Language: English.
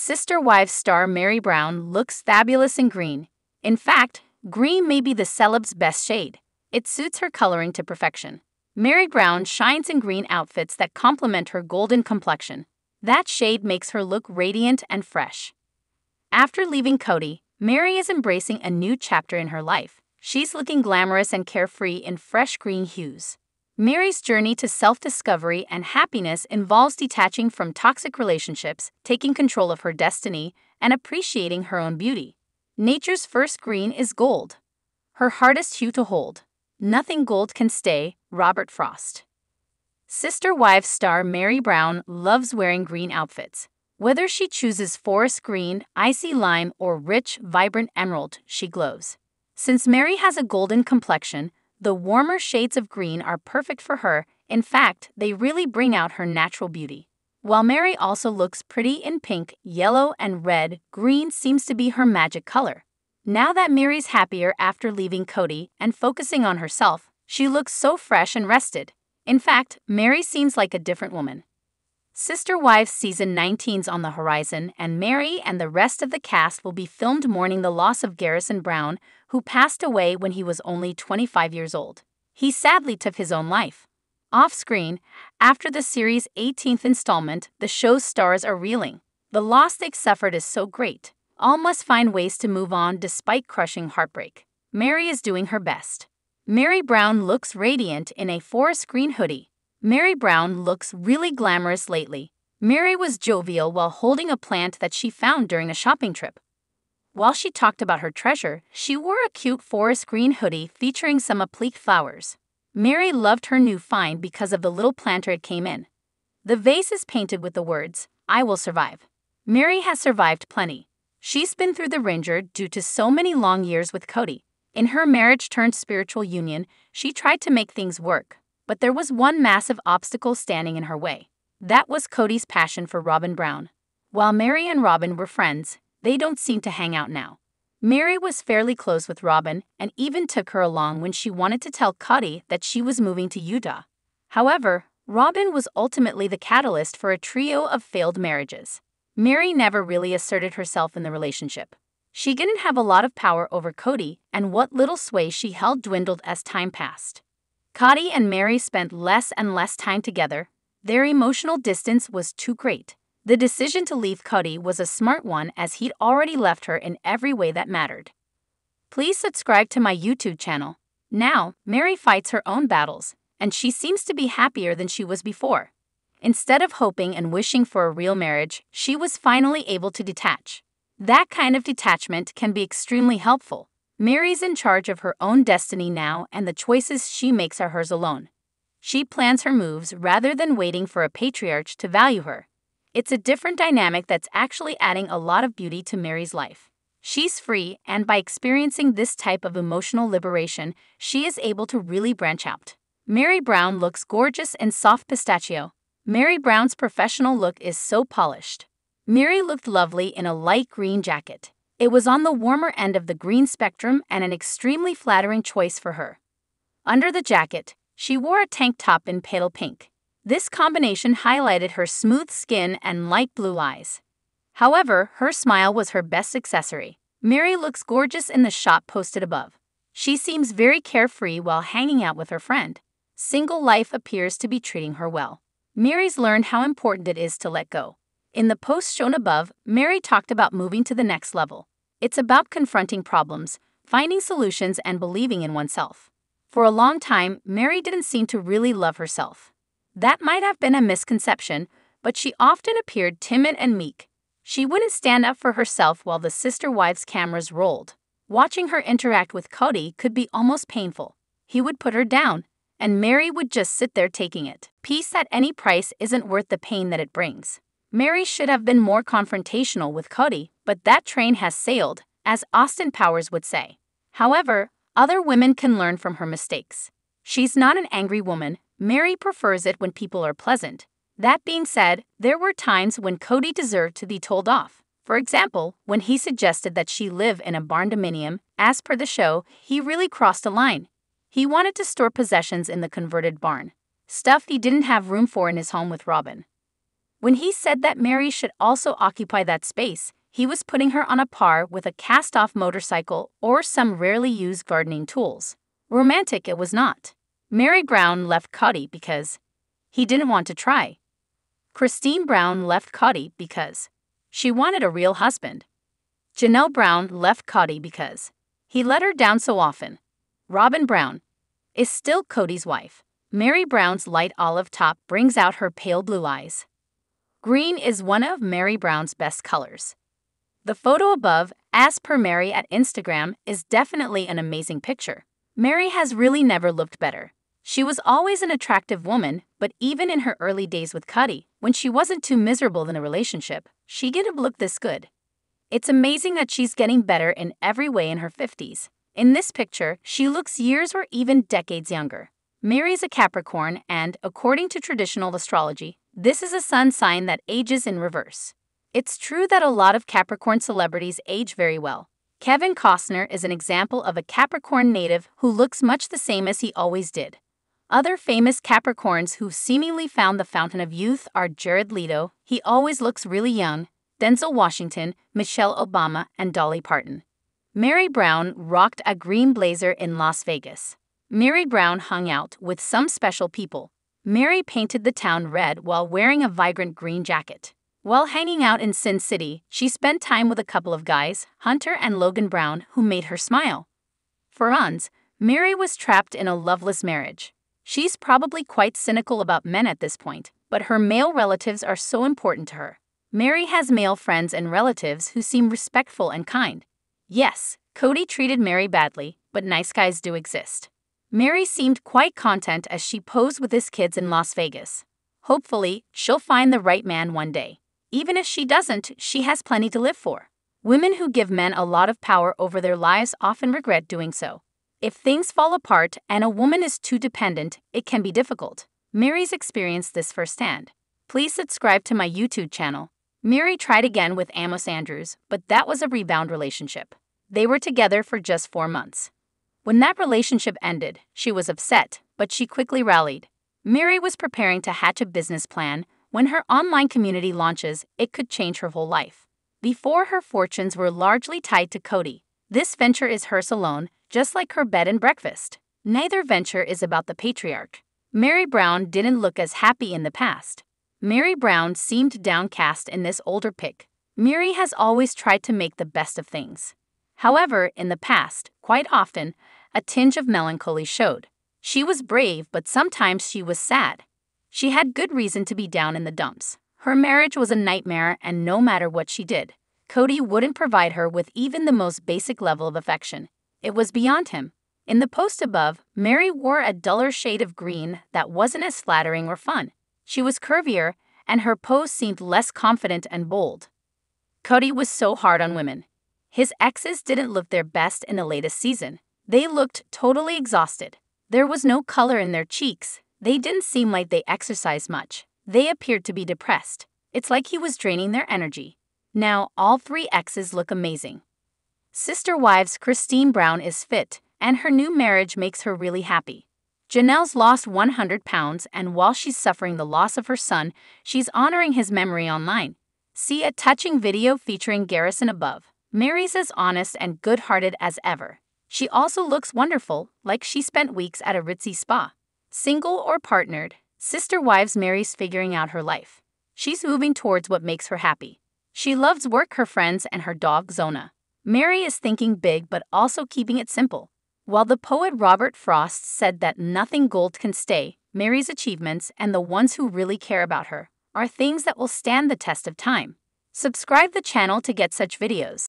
Sister Wives star Meri Brown looks fabulous in green. In fact, green may be the celeb's best shade. It suits her coloring to perfection. Meri Brown shines in green outfits that complement her golden complexion. That shade makes her look radiant and fresh. After leaving Cody, Meri is embracing a new chapter in her life. She's looking glamorous and carefree in fresh green hues. Meri's journey to self-discovery and happiness involves detaching from toxic relationships, taking control of her destiny, and appreciating her own beauty. Nature's first green is gold, her hardest hue to hold. Nothing gold can stay, Robert Frost. Sister Wives star Meri Brown loves wearing green outfits. Whether she chooses forest green, icy lime, or rich, vibrant emerald, she glows. Since Meri has a golden complexion, the warmer shades of green are perfect for her. In fact, they really bring out her natural beauty. While Meri also looks pretty in pink, yellow, and red, green seems to be her magic color. Now that Meri's happier after leaving Cody and focusing on herself, she looks so fresh and rested. In fact, Meri seems like a different woman. Sister Wives Season 19's on the horizon, and Meri and the rest of the cast will be filmed mourning the loss of Garrison Brown, who passed away when he was only 25 years old. He sadly took his own life. Off-screen, after the series' 18th installment, the show's stars are reeling. The loss they suffered is so great. All must find ways to move on despite crushing heartbreak. Meri is doing her best. Meri Brown looks radiant in a forest green hoodie. Meri Brown looks really glamorous lately. Meri was jovial while holding a plant that she found during a shopping trip. While she talked about her treasure, she wore a cute forest green hoodie featuring some applique flowers. Meri loved her new find because of the little planter it came in. The vase is painted with the words, "I will survive." Meri has survived plenty. She's been through the ringer due to so many long years with Cody. In her marriage-turned-spiritual union, she tried to make things work. But there was one massive obstacle standing in her way. That was Cody's passion for Robin Brown. While Meri and Robin were friends, they don't seem to hang out now. Meri was fairly close with Robin and even took her along when she wanted to tell Cody that she was moving to Utah. However, Robin was ultimately the catalyst for a trio of failed marriages. Meri never really asserted herself in the relationship. She didn't have a lot of power over Cody, and what little sway she held dwindled as time passed. Cody and Meri spent less and less time together. Their emotional distance was too great. The decision to leave Cody was a smart one as he'd already left her in every way that mattered. Please subscribe to my YouTube channel. Now, Meri fights her own battles, and she seems to be happier than she was before. Instead of hoping and wishing for a real marriage, she was finally able to detach. That kind of detachment can be extremely helpful. Meri's in charge of her own destiny now, and the choices she makes are hers alone. She plans her moves rather than waiting for a patriarch to value her. It's a different dynamic that's actually adding a lot of beauty to Meri's life. She's free, and by experiencing this type of emotional liberation, she is able to really branch out. Meri Brown looks gorgeous in soft pistachio. Meri Brown's professional look is so polished. Meri looked lovely in a light green jacket. It was on the warmer end of the green spectrum and an extremely flattering choice for her. Under the jacket, she wore a tank top in pale pink. This combination highlighted her smooth skin and light blue eyes. However, her smile was her best accessory. Meri looks gorgeous in the shot posted above. She seems very carefree while hanging out with her friend. Single life appears to be treating her well. Meri's learned how important it is to let go. In the post shown above, Meri talked about moving to the next level. It's about confronting problems, finding solutions, and believing in oneself. For a long time, Meri didn't seem to really love herself. That might have been a misconception, but she often appeared timid and meek. She wouldn't stand up for herself while the Sister Wives cameras rolled. Watching her interact with Cody could be almost painful. He would put her down, and Meri would just sit there taking it. Peace at any price isn't worth the pain that it brings. Meri should have been more confrontational with Cody, but that train has sailed, as Austin Powers would say. However, other women can learn from her mistakes. She's not an angry woman. Meri prefers it when people are pleasant. That being said, there were times when Cody deserved to be told off. For example, when he suggested that she live in a barn dominium, as per the show, he really crossed a line. He wanted to store possessions in the converted barn, stuff he didn't have room for in his home with Robin. When he said that Meri should also occupy that space, he was putting her on a par with a cast-off motorcycle or some rarely used gardening tools. Romantic it was not. Meri Brown left Cody because he didn't want to try. Christine Brown left Cody because she wanted a real husband. Janelle Brown left Cody because he let her down so often. Robin Brown is still Cody's wife. Meri Brown's light olive top brings out her pale blue eyes. Green is one of Meri Brown's best colors. The photo above, as per Meri at Instagram, is definitely an amazing picture. Meri has really never looked better. She was always an attractive woman, but even in her early days with Cody, when she wasn't too miserable in a relationship, she didn't look this good. It's amazing that she's getting better in every way in her 50s. In this picture, she looks years or even decades younger. Meri's a Capricorn and, according to traditional astrology, this is a sun sign that ages in reverse. It's true that a lot of Capricorn celebrities age very well. Kevin Costner is an example of a Capricorn native who looks much the same as he always did. Other famous Capricorns who seemingly found the fountain of youth are Jared Leto, he always looks really young, Denzel Washington, Michelle Obama, and Dolly Parton. Meri Brown rocked a green blazer in Las Vegas. Meri Brown hung out with some special people. Meri painted the town red while wearing a vibrant green jacket. While hanging out in Sin City, she spent time with a couple of guys, Hunter and Logan Brown, who made her smile. For Uns, Meri was trapped in a loveless marriage. She's probably quite cynical about men at this point, but her male relatives are so important to her. Meri has male friends and relatives who seem respectful and kind. Yes, Cody treated Meri badly, but nice guys do exist. Meri seemed quite content as she posed with his kids in Las Vegas. Hopefully, she'll find the right man one day. Even if she doesn't, she has plenty to live for. Women who give men a lot of power over their lives often regret doing so. If things fall apart and a woman is too dependent, it can be difficult. Meri's experienced this firsthand. Please subscribe to my YouTube channel. Meri tried again with Amos Andrews, but that was a rebound relationship. They were together for just 4 months. When that relationship ended, she was upset, but she quickly rallied. Meri was preparing to hatch a business plan. When her online community launches, it could change her whole life. Before, her fortunes were largely tied to Cody. This venture is hers alone, just like her bed and breakfast. Neither venture is about the patriarch. Meri Brown didn't look as happy in the past. Meri Brown seemed downcast in this older pic. Meri has always tried to make the best of things. However, in the past, quite often, a tinge of melancholy showed. She was brave, but sometimes she was sad. She had good reason to be down in the dumps. Her marriage was a nightmare, and no matter what she did, Cody wouldn't provide her with even the most basic level of affection. It was beyond him. In the post above, Meri wore a duller shade of green that wasn't as flattering or fun. She was curvier, and her pose seemed less confident and bold. Cody was so hard on women. His exes didn't look their best in the latest season. They looked totally exhausted. There was no color in their cheeks. They didn't seem like they exercised much. They appeared to be depressed. It's like he was draining their energy. Now, all 3 exes look amazing. Sister Wives Christine Brown is fit, and her new marriage makes her really happy. Janelle's lost 100 pounds, and while she's suffering the loss of her son, she's honoring his memory online. See a touching video featuring Garrison above. Meri's as honest and good-hearted as ever. She also looks wonderful, like she spent weeks at a ritzy spa. Single or partnered, Sister Wives Meri's figuring out her life. She's moving towards what makes her happy. She loves work, her friends, and her dog Zona. Meri is thinking big but also keeping it simple. While the poet Robert Frost said that nothing gold can stay, Meri's achievements and the ones who really care about her are things that will stand the test of time. Subscribe the channel to get such videos.